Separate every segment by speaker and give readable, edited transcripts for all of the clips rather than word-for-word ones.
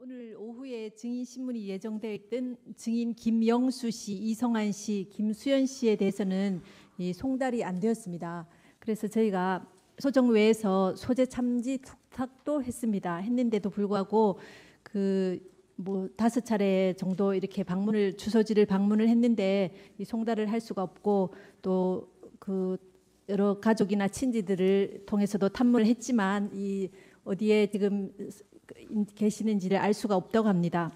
Speaker 1: 오늘 오후에 증인 신문이 예정되어 있던 증인 김영수 씨, 이성한 씨, 김수연 씨에 대해서는 송달이 안 되었습니다. 그래서 저희가 소정외에서 소재 참지 툭탁도 했는데도 불구하고 뭐 5차례 정도 이렇게 주소지를 방문을 했는데 송달을 할 수가 없고 또 여러 가족이나 친지들을 통해서도 탐문을 했지만 어디에 지금 계시는지를 알 수가 없다고 합니다.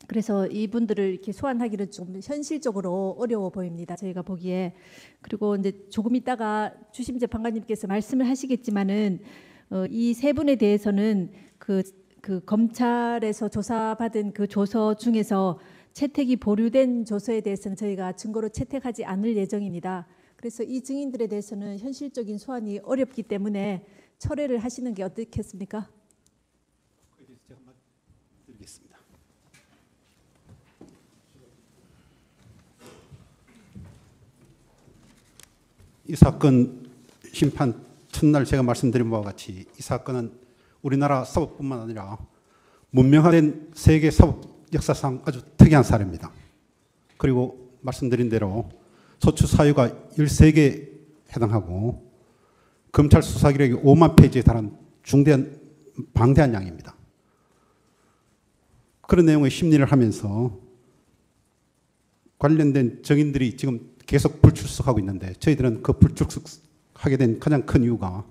Speaker 1: 그래서 이분들을 이렇게 소환하기는 좀 현실적으로 어려워 보입니다. 저희가 보기에. 그리고 이제 조금 있다가 주심 재판관님께서 말씀을 하시겠지만은 이 세 분에 대해서는 그 검찰에서 조사받은 그 조서 중에서 채택이 보류된 조서에 대해서는 저희가 증거로 채택하지 않을 예정입니다. 그래서 이 증인들에 대해서는 현실적인 소환이 어렵기 때문에 철회를 하시는 게 어떻겠습니까?
Speaker 2: 제가 드리겠습니다. 이 사건 심판 첫날 제가 말씀드린 바와 같이 이 사건은 우리나라 사법뿐만 아니라 문명화된 세계 사법 역사상 아주 특이한 사례입니다. 그리고 말씀드린 대로 소추 사유가 13개에 해당하고 검찰 수사 기록이 5만 페이지에 달한 중대한 방대한 양입니다. 그런 내용의 심리를 하면서 관련된 증인들이 지금 계속 불출석하고 있는데 저희들은 그 불출석하게 된 가장 큰 이유가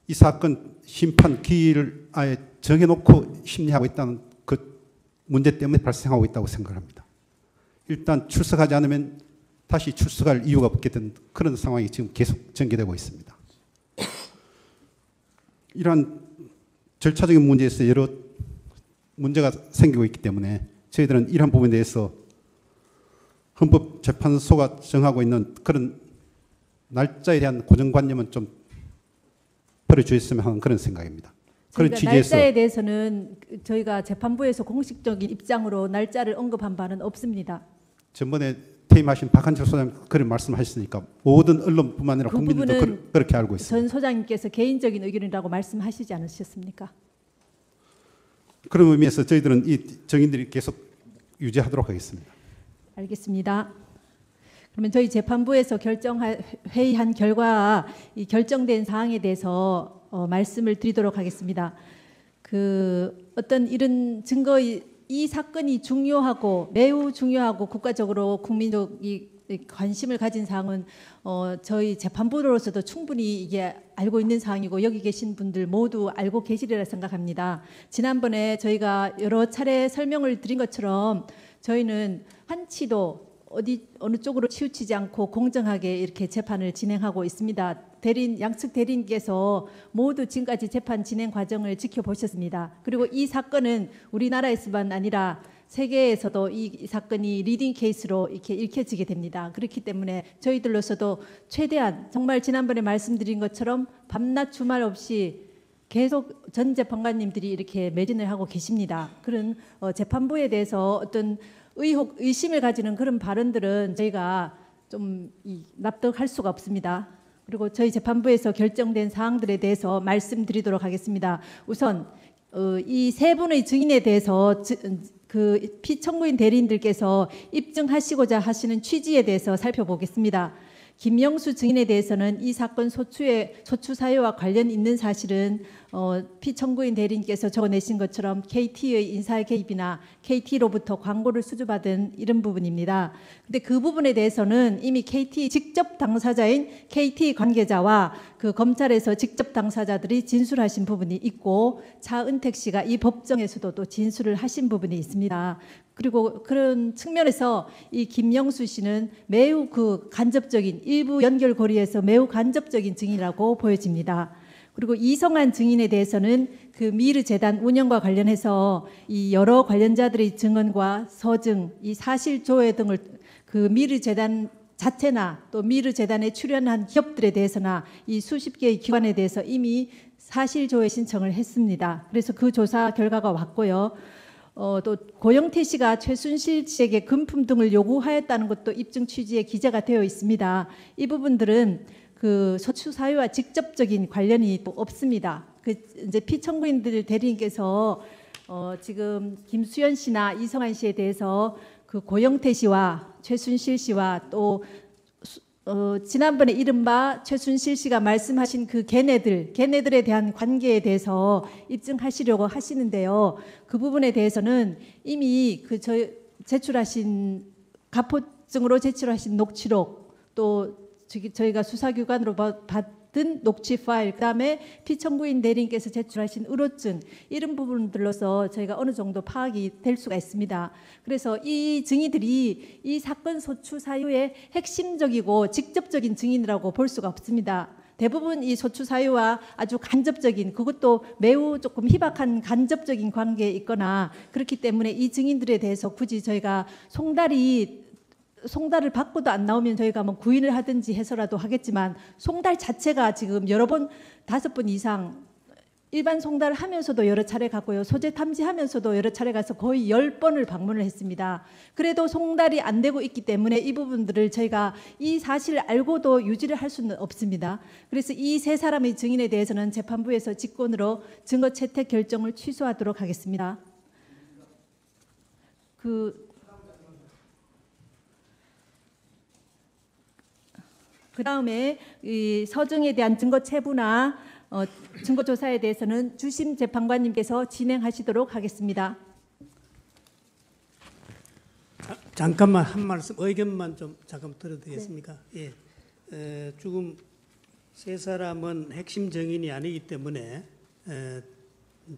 Speaker 2: 이 사건 심판 기일을 아예 정해놓고 심리하고 있다는 그 문제 때문에 발생하고 있다고 생각합니다. 일단 출석하지 않으면 다시 출석할 이유가 없게 된 그런 상황이 지금 계속 전개되고 있습니다. 이러한 절차적인 문제에서 여러 문제가 생기고 있기 때문에 저희들은 이러한 부분에 대해서 헌법재판소가 정하고 있는 그런 날짜에 대한 고정관념은 좀 버려주셨으면 하는 그런 생각입니다. 그런 취지에서
Speaker 1: 날짜에 대해서는 저희가 재판부에서 공식적인 입장으로 날짜를 언급한 바는 없습니다.
Speaker 2: 전번에 퇴임하신 박한철 소장님 그런 말씀하셨으니까 모든 언론뿐만 아니라 국민들도 그렇게 알고 있습니다.
Speaker 1: 전 소장님께서 개인적인 의견이라고 말씀하시지 않으셨습니까?
Speaker 2: 그런 의미에서 저희들은 이 증인들이 계속 유지하도록 하겠습니다.
Speaker 1: 알겠습니다. 그러면 저희 재판부에서 회의한 결과 이 결정된 사항에 대해서 말씀을 드리도록 하겠습니다. 어떤 이런 이 사건이 중요하고 매우 중요하고 국가적으로 국민적인 관심을 가진 사항은 저희 재판부로서도 충분히 이게 알고 있는 사항이고 여기 계신 분들 모두 알고 계시리라 생각합니다. 지난번에 저희가 여러 차례 설명을 드린 것처럼 저희는 한치도 어느 쪽으로 치우치지 않고 공정하게 이렇게 재판을 진행하고 있습니다. 양측 대리인께서 모두 지금까지 재판 진행 과정을 지켜보셨습니다. 그리고 이 사건은 우리나라에서만 아니라 세계에서도 이 사건이 리딩 케이스로 이렇게 읽혀지게 됩니다. 그렇기 때문에 저희들로서도 최대한 정말 지난번에 말씀드린 것처럼 밤낮 주말 없이 계속 전 재판관님들이 이렇게 매진을 하고 계십니다. 그런 재판부에 대해서 어떤 의심을 가지는 그런 발언들은 저희가 좀 납득할 수가 없습니다. 그리고 저희 재판부에서 결정된 사항들에 대해서 말씀드리도록 하겠습니다. 우선 이 세 분의 증인에 대해서 피청구인 대리인들께서 입증하시고자 하시는 취지에 대해서 살펴보겠습니다. 김영수 증인에 대해서는 이 사건 소추 사유와 관련 있는 사실은 피청구인 대리인께서 적어내신 것처럼 KT의 인사 개입이나 KT로부터 광고를 수주받은 이런 부분입니다. 근데 그 부분에 대해서는 이미 KT 직접 당사자인 KT 관계자와 그 검찰에서 직접 당사자들이 진술하신 부분이 있고 차은택 씨가 이 법정에서도 또 진술을 하신 부분이 있습니다. 그리고 그런 측면에서 이 김영수 씨는 매우 간접적인 일부 연결고리에서 매우 간접적인 증인이라고 보여집니다. 그리고 이성한 증인에 대해서는 미르 재단 운영과 관련해서 이 여러 관련자들의 증언과 서증, 이 사실 조회 등을 미르 재단 자체나 또 미르 재단에 출연한 기업들에 대해서나 이 수십 개의 기관에 대해서 이미 사실 조회 신청을 했습니다. 그래서 그 조사 결과가 왔고요. 또 고영태 씨가 최순실 씨에게 금품 등을 요구하였다는 것도 입증 취지에 기재가 되어 있습니다. 이 부분들은 소추 사유와 직접적인 관련이 또 없습니다. 이제 피청구인들 대리인께서 지금 김수현 씨나 이성한 씨에 대해서 그 고영태 씨와 최순실 씨와 또 지난번에 이른바 최순실 씨가 말씀하신 그 걔네들에 대한 관계에 대해서 입증하시려고 하시는데요. 그 부분에 대해서는 이미 제출하신 가포증으로 제출하신 녹취록, 또 저희가 수사기관으로 받은 녹취 파일, 그다음에 피청구인 대리인께서 제출하신 의료증, 이런 부분들로서 저희가 어느 정도 파악이 될 수가 있습니다. 그래서 이 증인들이 이 사건 소추 사유의 핵심적이고 직접적인 증인이라고 볼 수가 없습니다. 대부분 이 소추 사유와 아주 간접적인, 그것도 매우 조금 희박한 간접적인 관계에 있거나 그렇기 때문에 이 증인들에 대해서 굳이 저희가 송달을 받고도 안 나오면 저희가 뭐 구인을 하든지 해서라도 하겠지만, 송달 자체가 지금 여러 번, 5번 이상 일반 송달을 하면서도 여러 차례 갔고요. 소재 탐지하면서도 여러 차례 가서 거의 10번을 방문을 했습니다. 그래도 송달이 안 되고 있기 때문에 이 부분들을 저희가 이 사실을 알고도 유지를 할 수는 없습니다. 그래서 이 세 사람의 증인에 대해서는 재판부에서 직권으로 증거 채택 결정을 취소하도록 하겠습니다. 그 다음에 이 서증에 대한 증거 체부나 증거 조사에 대해서는 주심 재판관님께서 진행하시도록 하겠습니다.
Speaker 3: 잠깐만 한 말씀, 의견만 좀 잠깐 드려도 되겠습니까? 네. 예. 지금 세 사람은 핵심 증인이 아니기 때문에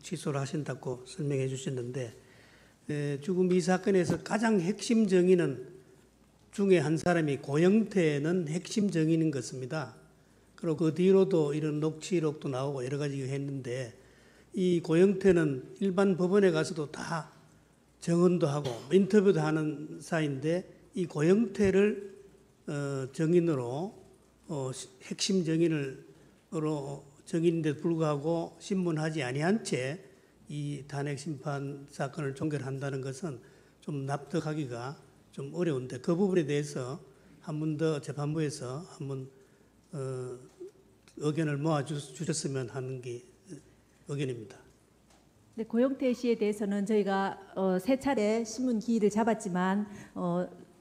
Speaker 3: 취소를 하신다고 설명해 주셨는데, 지금 이 사건에서 가장 핵심 증인은 중에 한 사람이 고영태는 핵심 증인인 것입니다. 그리고 그 뒤로도 이런 녹취록도 나오고 여러 가지 했는데, 이 고영태는 일반 법원에 가서도 다 증언도 하고 인터뷰도 하는 사이인데, 이 고영태를 증인으로 핵심 증인인데 불구하고 신문하지 아니한 채 이 단핵 심판 사건을 종결한다는 것은 좀 납득하기가 좀 어려운데, 그 부분에 대해서 한 번 더 재판부에서 한번 의견을 모아 주셨으면 하는 게 의견입니다.
Speaker 1: 네, 고영태 씨에 대해서는 저희가 3차례 신문 기일을 잡았지만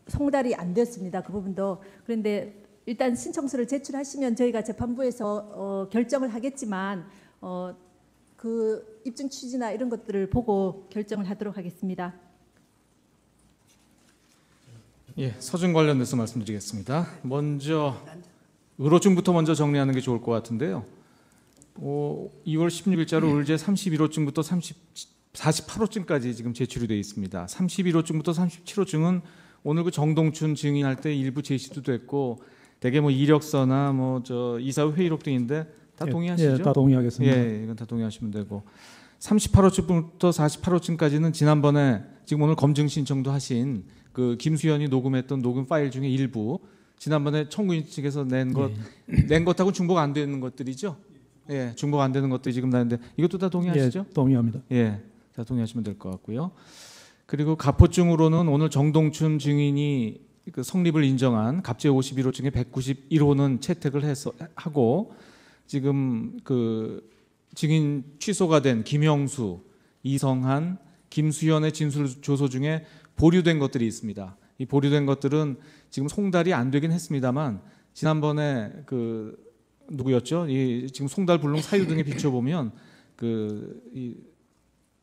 Speaker 1: 송달이 안 되었습니다. 그 부분도. 그런데 일단 신청서를 제출하시면 저희가 재판부에서 결정을 하겠지만 그 입증 취지나 이런 것들을 보고 결정을 하도록 하겠습니다.
Speaker 4: 예, 서준 관련돼서 말씀드리겠습니다. 먼저 의료증부터 먼저 정리하는 게 좋을 것 같은데요. 2월 16일자로 의제 31호증부터 48호증까지 지금 제출이 되어 있습니다. 31호증부터 37호증은 오늘 그 정동춘 증인할 때 일부 제시도 됐고, 대개 뭐 이력서나 이사회 회의록 등인데 다 동의하시죠?
Speaker 5: 예, 다 동의하겠습니다.
Speaker 4: 예, 이건 다 동의하시면 되고, 38호증부터 48호증까지는 지난번에 지금 오늘 검증 신청도 하신 그 김수현이 녹음했던 녹음 파일 중에 일부, 지난번에 청구인 측에서 낸 것하고 중복 안 되는 것들이죠. 예, 중복 안 되는 것들이 지금 나는데, 이것도 다 동의하시죠?
Speaker 5: 예, 동의합니다.
Speaker 4: 예, 다 동의하시면 될 것 같고요. 그리고 가포증으로는 오늘 정동춘 증인이 그 성립을 인정한 갑제 51호증의 191호는 채택을 하고, 지금 그 증인 취소가 된 김영수, 이성한, 김수현의 진술 조서 중에 보류된 것들이 있습니다. 이 보류된 것들은 지금 송달이 안 되긴 했습니다만, 지난번에 그 누구였죠? 이 지금 송달 불능 사유 등에 비춰보면 이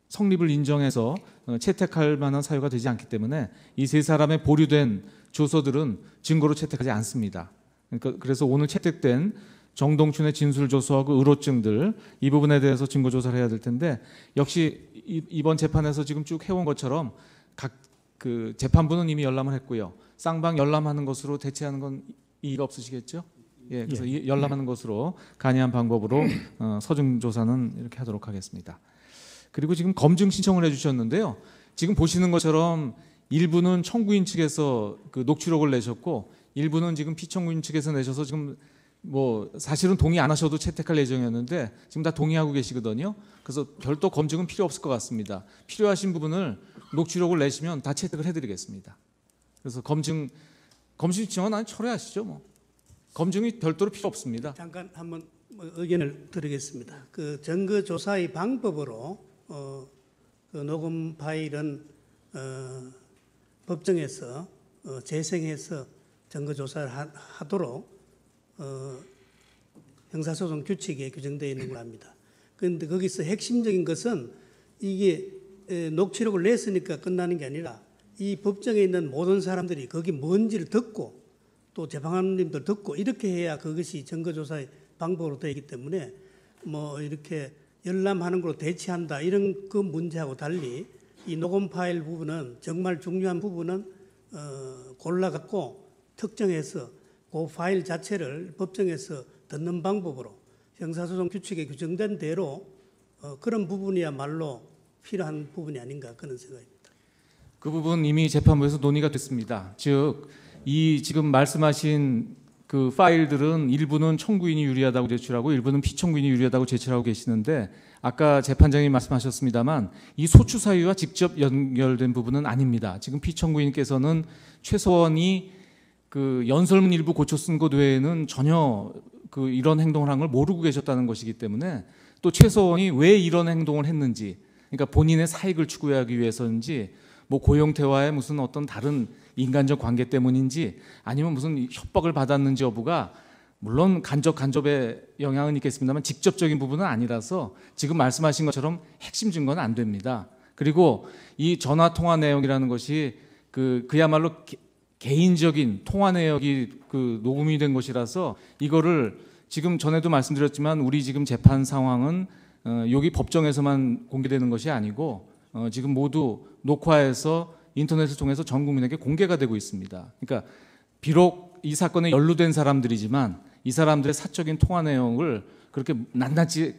Speaker 4: 성립을 인정해서 채택할 만한 사유가 되지 않기 때문에 이 세 사람의 보류된 조서들은 증거로 채택하지 않습니다. 그래서 오늘 채택된 정동춘의 진술 조서하고 의료증들, 이 부분에 대해서 증거 조사를 해야 될 텐데, 역시 이번 재판에서 지금 쭉 해온 것처럼 각 그 재판부는 이미 열람을 했고요. 쌍방 열람하는 것으로 대체하는 건 이의가 없으시겠죠? 예, 그래서 열람하는 것으로 간이한 방법으로 서중 조사는 이렇게 하도록 하겠습니다. 그리고 지금 검증 신청을 해주셨는데요. 지금 보시는 것처럼 일부는 청구인 측에서 그 녹취록을 내셨고, 일부는 지금 피청구인 측에서 내셔서 지금 사실은 동의 안 하셔도 채택할 예정이었는데 지금 다 동의하고 계시거든요. 그래서 별도 검증은 필요 없을 것 같습니다. 필요하신 부분을 녹취록을 내시면 다 채택을 해드리겠습니다. 그래서 검증 신청은 철회하시죠. 검증이 별도로 필요 없습니다.
Speaker 3: 잠깐 한번 의견을 드리겠습니다. 그 증거 조사의 방법으로 그 녹음 파일은 법정에서 재생해서 증거 조사를 하도록 형사소송 규칙에 규정되어 있는 걸 합니다. 그런데 거기서 핵심적인 것은 이게 녹취록을 냈으니까 끝나는 게 아니라 이 법정에 있는 모든 사람들이 거기 뭔지를 듣고 또 재판관님들 듣고 이렇게 해야 그것이 증거조사의 방법으로 되기 때문에 뭐 이렇게 열람하는 걸로 대체한다 이런 그 문제하고 달리 이 녹음 파일 부분은 정말 중요한 부분은 골라갖고 특정해서 그 파일 자체를 법정에서 듣는 방법으로 형사소송 규칙에 규정된 대로 그런 부분이야말로 필요한 부분이 아닌가 그런 생각입니다.
Speaker 4: 그 부분 이미 재판부에서 논의가 됐습니다. 즉, 이 지금 말씀하신 그 파일들은 일부는 청구인이 유리하다고 제출하고 일부는 피청구인이 유리하다고 제출하고 계시는데 아까 재판장님이 말씀하셨습니다만 이 소추 사유와 직접 연결된 부분은 아닙니다. 지금 피청구인께서는 최소원이 그 연설문 일부 고쳐 쓴 것 외에는 전혀 그 이런 행동을 한 걸 모르고 계셨다는 것이기 때문에 또 최소원이 왜 이런 행동을 했는지 그러니까 본인의 사익을 추구하기 위해서인지 뭐 고용태와의 무슨 어떤 다른 인간적 관계 때문인지 아니면 무슨 협박을 받았는지 여부가 물론 간접의 영향은 있겠습니다만 직접적인 부분은 아니라서 지금 말씀하신 것처럼 핵심 증거는 안 됩니다. 그리고 이 전화 통화 내용이라는 것이 그야말로 개인적인 통화 내역이 그 녹음이 된 것이라서 이거를 지금 전에도 말씀드렸지만 우리 지금 재판 상황은 여기 법정에서만 공개되는 것이 아니고 지금 모두 녹화해서 인터넷을 통해서 전 국민에게 공개가 되고 있습니다. 그러니까 비록 이 사건에 연루된 사람들이지만 이 사람들의 사적인 통화 내용을 그렇게 낱낱이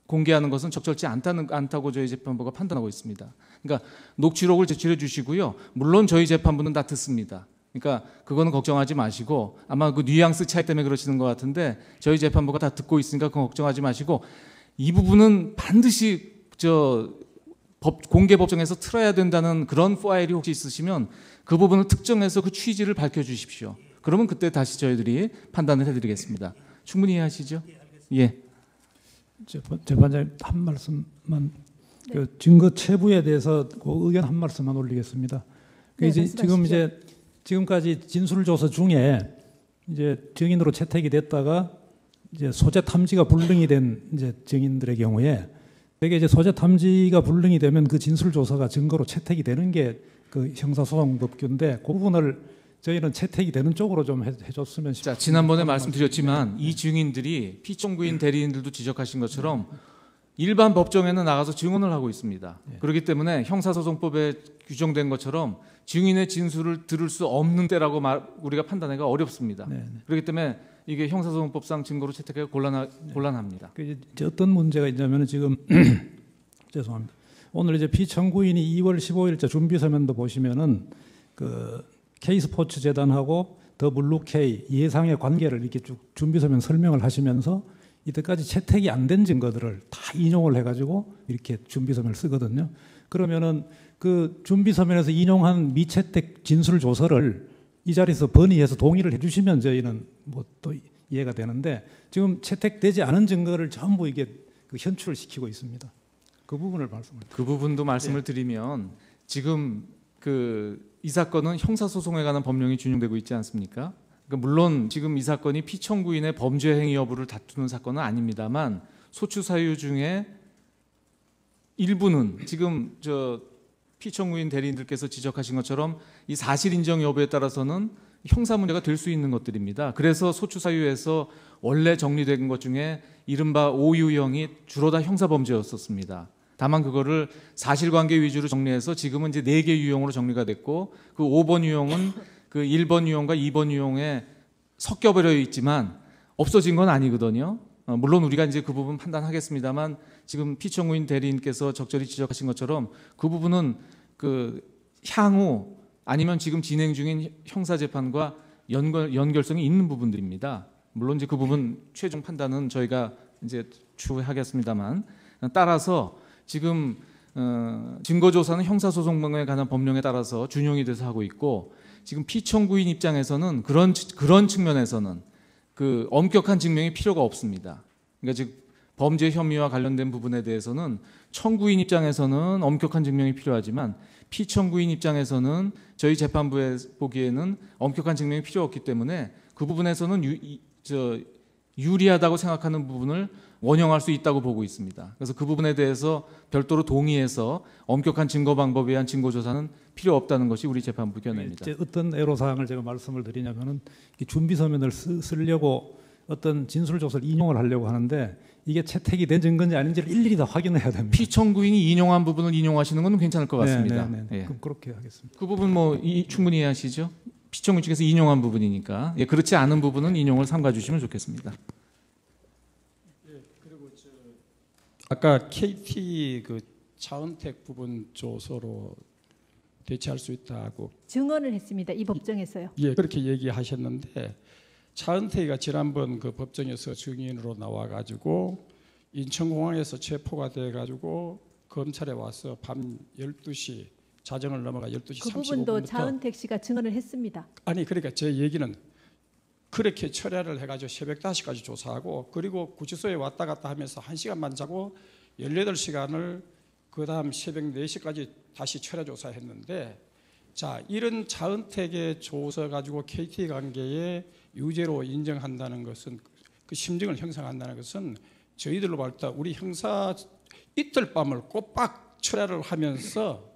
Speaker 4: 공개하는 것은 적절치 않다고 저희 재판부가 판단하고 있습니다. 그러니까 녹취록을 제출해 주시고요. 물론 저희 재판부는 다 듣습니다. 그러니까 그거는 걱정하지 마시고 아마 그 뉘앙스 차이 때문에 그러시는 것 같은데 저희 재판부가 다 듣고 있으니까 그건 걱정하지 마시고 이 부분은 반드시 공개 법정에서 틀어야 된다는 그런 파일이 혹시 있으시면 그 부분을 특정해서 그 취지를 밝혀주십시오. 그러면 그때 다시 저희들이 판단을 해드리겠습니다. 충분히 이해하시죠? 예.
Speaker 5: 재판장님 한 말씀만 그 증거 체부에 대해서 그 의견 한 말씀만 올리겠습니다.
Speaker 1: 네,
Speaker 5: 이제 지금까지 진술 조사 중에 이제 증인으로 채택이 됐다가 이제 소재 탐지가 불능이 된 이제 증인들의 경우에 되게 이제 소재 탐지가 불능이 되면 그 진술 조사가 증거로 채택이 되는 게 그 형사소송법규인데 그 부분을 저희는 채택이 되는 쪽으로 좀 해줬으면 싶습니다.
Speaker 4: 자, 지난번에 말씀드렸지만 이 증인들이 피청구인 대리인들도 지적하신 것처럼 일반 법정에는 나가서 증언을 하고 있습니다. 그렇기 때문에 형사소송법에 규정된 것처럼 증인의 진술을 들을 수 없는 때라고 우리가 판단하기가 어렵습니다. 그렇기 때문에 이게 형사소송법상 증거로 채택하기가 곤란합니다.
Speaker 5: 이제 어떤 문제가 있냐면 지금 죄송합니다. 오늘 이제 피청구인이 2월 15일자 준비서면도 보시면은 그 K스포츠 재단하고 더 블루K 예상의 관계를 이렇게 쭉 준비서면 설명을 하시면서 이때까지 채택이 안 된 증거들을 다 인용을 해가지고 이렇게 준비서면을 쓰거든요. 그러면은 그 준비서면에서 인용한 미채택 진술 조서를 이 자리에서 번의해서 동의를 해주시면 저희는 뭐 또 이해가 되는데 지금 채택되지 않은 증거를 전부 이게 그 현출을 시키고 있습니다. 그 부분을
Speaker 4: 그 부분도 말씀을 드리면 지금 이 사건은 형사소송에 관한 법령이 준용되고 있지 않습니까? 그러니까 물론 지금 이 사건이 피청구인의 범죄 행위 여부를 다투는 사건은 아닙니다만 소추 사유 중에 일부는 지금 피청구인 대리인들께서 지적하신 것처럼 이 사실 인정 여부에 따라서는 형사 문제가 될 수 있는 것들입니다. 그래서 소추 사유에서 원래 정리된 것 중에 이른바 5유형이 주로 다 형사 범죄였었습니다. 다만 그거를 사실관계 위주로 정리해서 지금은 이제 4개 유형으로 정리가 됐고 그 5번 유형은 그 1번 유형과 2번 유형에 섞여버려 있지만 없어진 건 아니거든요. 물론 우리가 이제 그 부분 판단하겠습니다만 지금 피청구인 대리인께서 적절히 지적하신 것처럼 그 부분은 그 향후 아니면 지금 진행 중인 형사재판과 연결성이 있는 부분들입니다. 물론 이제 그 부분 최종 판단은 저희가 이제 추후하겠습니다만 따라서 지금 증거조사는 형사소송법에 관한 법령에 따라서 준용이 돼서 하고 있고 지금 피청구인 입장에서는 그런 측면에서는 그 엄격한 증명이 필요가 없습니다. 그러니까 즉 범죄 혐의와 관련된 부분에 대해서는 청구인 입장에서는 엄격한 증명이 필요하지만 피청구인 입장에서는 저희 재판부에 보기에는 엄격한 증명이 필요 없기 때문에 그 부분에서는 유리하다고 생각하는 부분을 원형할 수 있다고 보고 있습니다. 그래서 그 부분에 대해서 별도로 동의해서 엄격한 증거 방법에 의한 증거 조사는 필요 없다는 것이 우리 재판부 견해입니다.
Speaker 5: 어떤 애로사항을 제가 말씀을 드리냐면은 준비 서면을 쓰려고 어떤 진술 조서를 인용을 하려고 하는데 이게 채택이 된 증거인지 아닌지를 일일이 다 확인해야 됩니다.
Speaker 4: 피청구인이 인용한 부분을 인용하시는 것은 괜찮을 것 같습니다. 예.
Speaker 5: 그럼 그렇게 하겠습니다.
Speaker 4: 그 부분 충분히 이해하시죠? 피청구인 측에서 인용한 부분이니까 그렇지 않은 부분은 인용을 삼가 주시면 좋겠습니다.
Speaker 6: 그리고 아까 KT 그 차은택 부분 조서로 대체할 수 있다고
Speaker 1: 증언을 했습니다. 이 법정에서요.
Speaker 6: 예, 그렇게 얘기하셨는데 차은택이가 지난번 그 법정에서 증인으로 나와가지고 인천공항에서 체포가 돼가지고 검찰에 와서 밤 12시 자정을 넘어가 12시 35분부터
Speaker 1: 그 부분도 차은택 씨가 증언을 했습니다.
Speaker 6: 아니 그러니까 제 얘기는 그렇게 철야를 해가지고 새벽 5시까지 조사하고 그리고 구치소에 왔다 갔다 하면서 1시간만 자고 18시간을 그 다음 새벽 4시까지 다시 철야 조사했는데 자 이런 차은택의 조사 가지고 KT 관계에 유죄로 인정한다는 것은 그 심증을 형성한다는 것은 저희들로 볼 때 우리 형사 이틀 밤을 꼬박 철야를 하면서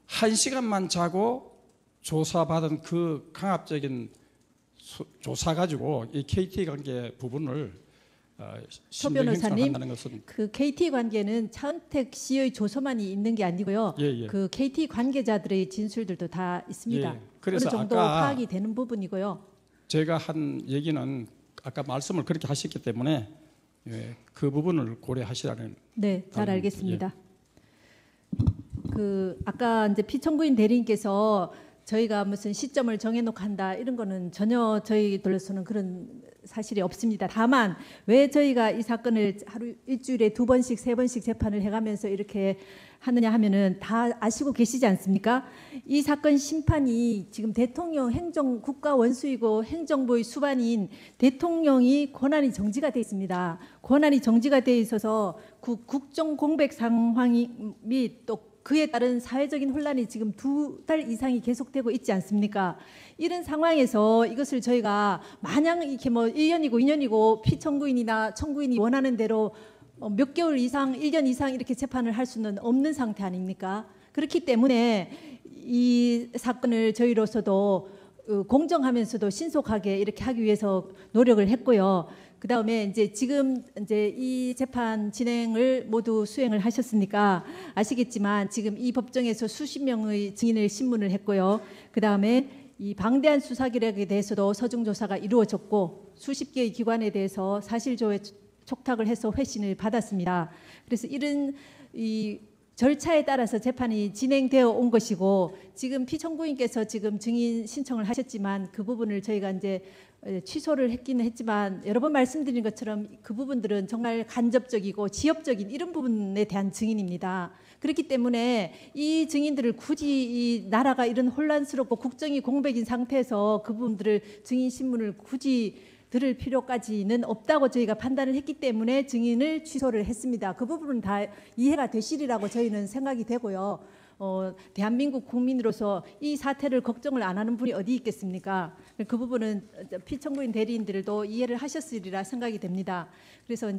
Speaker 6: 1시간만 자고 조사받은 그 강압적인 조사 가지고 이 KT 관계 부분을
Speaker 1: 서 변호사님,
Speaker 6: 것은
Speaker 1: 그 KT 관계는 차은택 씨의 조서만이 있는 게 아니고요.
Speaker 6: 예.
Speaker 1: 그 KT 관계자들의 진술들도 다 있습니다.
Speaker 6: 예. 그래서
Speaker 1: 어느 정도
Speaker 6: 아까
Speaker 1: 파악이 되는 부분이고요.
Speaker 6: 제가 한 얘기는 아까 말씀을 그렇게 하셨기 때문에 그 부분을 고려하시라는.
Speaker 1: 네, 잘 알겠습니다. 그 아까 이제 피청구인 대리인께서 저희가 무슨 시점을 정해놓고 한다 이런 거는 전혀 저희들로서는 그런 사실이 없습니다. 다만 왜 저희가 이 사건을 하루 일주일에 2번씩 3번씩 재판을 해가면서 이렇게 하느냐 하면은 다 아시고 계시지 않습니까? 이 사건 심판이 지금 대통령 행정 국가 원수이고 행정부의 수반인 대통령이 권한이 정지가 돼 있습니다. 권한이 정지가 돼 있어서 국정 공백 상황이 및 또 그에 따른 사회적인 혼란이 지금 2달 이상이 계속되고 있지 않습니까? 이런 상황에서 이것을 저희가 마냥 이렇게 뭐 1년이고 2년이고 피청구인이나 청구인이 원하는 대로 몇 개월 이상, 1년 이상 이렇게 재판을 할 수는 없는 상태 아닙니까? 그렇기 때문에 이 사건을 저희로서도 공정하면서도 신속하게 이렇게 하기 위해서 노력을 했고요. 그 다음에 지금 이 재판 진행을 모두 수행을 하셨으니까 아시겠지만 지금 이 법정에서 수십 명의 증인을 신문을 했고요. 그 다음에 이 방대한 수사 기록에 대해서도 서중 조사가 이루어졌고 수십 개의 기관에 대해서 사실조회 촉탁을 해서 회신을 받았습니다. 그래서 이런 이 절차에 따라서 재판이 진행되어 온 것이고 지금 피청구인께서 지금 증인 신청을 하셨지만 그 부분을 저희가 취소를 했기는 했지만 여러 번 말씀드린 것처럼 그 부분들은 정말 간접적이고 지엽적인 이런 부분에 대한 증인입니다. 그렇기 때문에 이 증인들을 굳이 이 나라가 이런 혼란스럽고 국정이 공백인 상태에서 그 부분들을 증인 신문을 굳이 들을 필요까지는 없다고 저희가 판단을 했기 때문에 증인을 취소를 했습니다. 그 부분은 다 이해가 되시리라고 저희는 생각이 되고요. 대한민국 국민으로서 이 사태를 걱정을 안 하는 분이 어디 있겠습니까? 그 부분은 피청구인 대리인들도 이해를 하셨으리라 생각이 됩니다. 그래서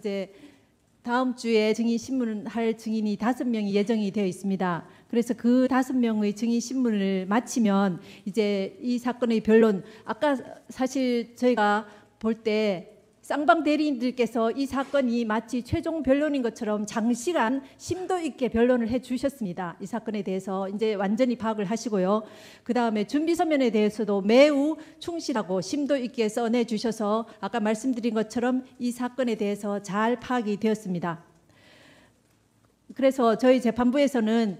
Speaker 1: 다음 주에 증인 신문을 할 증인이 5명이 예정이 되어 있습니다. 그래서 그 5명의 증인 신문을 마치면 이제 이 사건의 변론, 아까 사실 저희가 볼 때 쌍방 대리인들께서 이 사건이 마치 최종 변론인 것처럼 장시간 심도 있게 변론을 해 주셨습니다. 이 사건에 대해서 완전히 파악을 하시고요. 그 다음에 준비 서면에 대해서도 매우 충실하고 심도 있게 써내 주셔서 아까 말씀드린 것처럼 이 사건에 대해서 잘 파악이 되었습니다. 그래서 저희 재판부에서는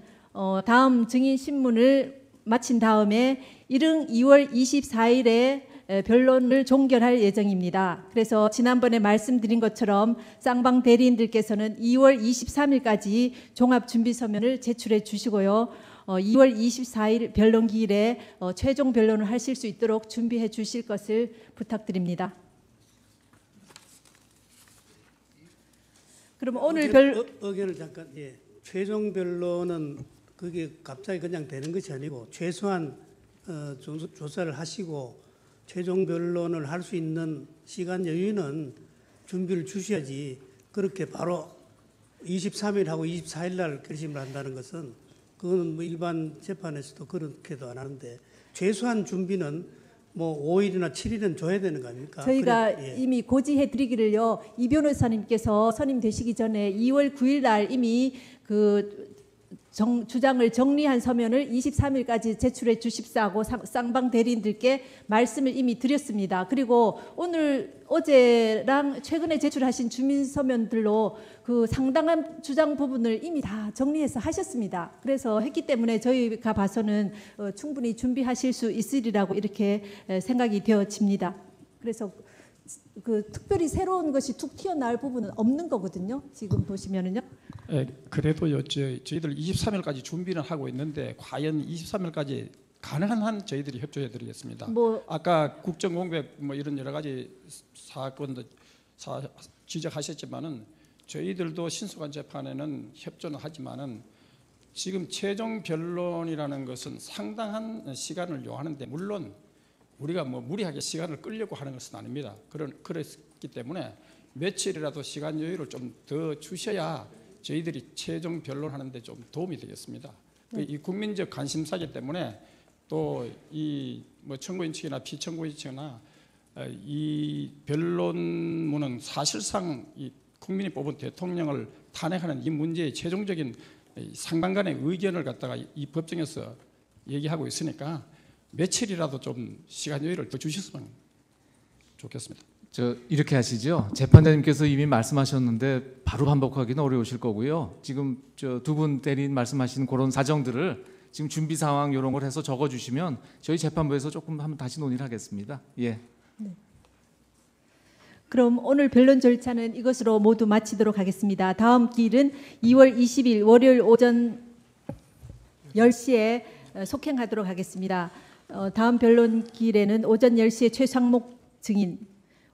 Speaker 1: 다음 증인 신문을 마친 다음에 2월 24일에 변론을 종결할 예정입니다. 그래서 지난번에 말씀드린 것처럼 쌍방 대리인들께서는 2월 23일까지 종합준비서면을 제출해 주시고요. 2월 24일 변론기일에 최종 변론을 하실 수 있도록 준비해 주실 것을 부탁드립니다. 그럼 오늘
Speaker 3: 의견을 잠깐 최종 변론은 그게 갑자기 그냥 되는 것이 아니고 최소한 조사를 하시고 최종 변론을 할 수 있는 시간 여유는 준비를 주셔야지 그렇게 바로 23일하고 24일 날 결심을 한다는 것은 그거는 뭐 일반 재판에서도 그렇게도 안 하는데 최소한 준비는 뭐 5일이나 7일은 줘야 되는 거 아닙니까?
Speaker 1: 저희가 이미 고지해 드리기를요. 이 변호사님께서 선임되시기 전에 2월 9일 날 이미 그 주장을 정리한 서면을 23일까지 제출해 주십사고 쌍방 대리인들께 말씀을 이미 드렸습니다. 그리고 어제랑 최근에 제출하신 주민 서면들로 그 상당한 주장 부분을 이미 다 정리해서 하셨습니다. 그래서 했기 때문에 저희가 봐서는 충분히 준비하실 수 있으리라고 이렇게 생각이 되어집니다. 그래서 그 특별히 새로운 것이 툭 튀어나올 부분은 없는 거거든요. 지금 보시면은요.
Speaker 6: 그래도요, 저희들 23일까지 준비는 하고 있는데 과연 23일까지 가능한 한 저희들이 협조해 드리겠습니다. 아까 국정공백 뭐 이런 여러 가지 사건도 지적하셨지만은 저희들도 신속한 재판에는 협조는 하지만은 지금 최종 변론이라는 것은 상당한 시간을 요하는데 물론 우리가 뭐 무리하게 시간을 끌려고 하는 것은 아닙니다. 그렇기 때문에 며칠이라도 시간 여유를 좀 더 주셔야 저희들이 최종 변론하는데 좀 도움이 되겠습니다. 이 국민적 관심사기 때문에 또 이 뭐 청구인 측이나 피청구인 측이나 이 변론문은 사실상 이 국민이 뽑은 대통령을 탄핵하는 이 문제의 최종적인 상반간의 의견을 갖다가 이 법정에서 얘기하고 있으니까 며칠이라도 좀 시간 여유를 더 주셨으면 좋겠습니다.
Speaker 4: 이렇게 하시죠. 재판장님께서 이미 말씀하셨는데 바로 반복하기는 어려우실 거고요. 지금 두 분 대리인 말씀하시는 그런 사정들을 지금 준비 상황 이런 걸 해서 적어주시면 저희 재판부에서 조금 한번 다시 논의를 하겠습니다. 예.
Speaker 1: 네. 그럼 오늘 변론 절차는 이것으로 모두 마치도록 하겠습니다. 다음 기일은 2월 20일 월요일 오전 10시에 속행하도록 하겠습니다. 다음 변론 기일에는 오전 10시에 최상목 증인,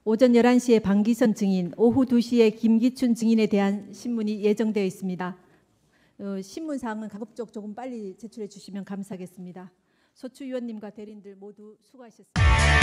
Speaker 1: 오전 11시에 방기선 증인, 오후 2시에 김기춘 증인에 대한 신문이 예정되어 있습니다. 신문사항은 가급적 조금 빨리 제출해 주시면 감사하겠습니다. 소추 위원님과 대리인들 모두 수고하셨습니다.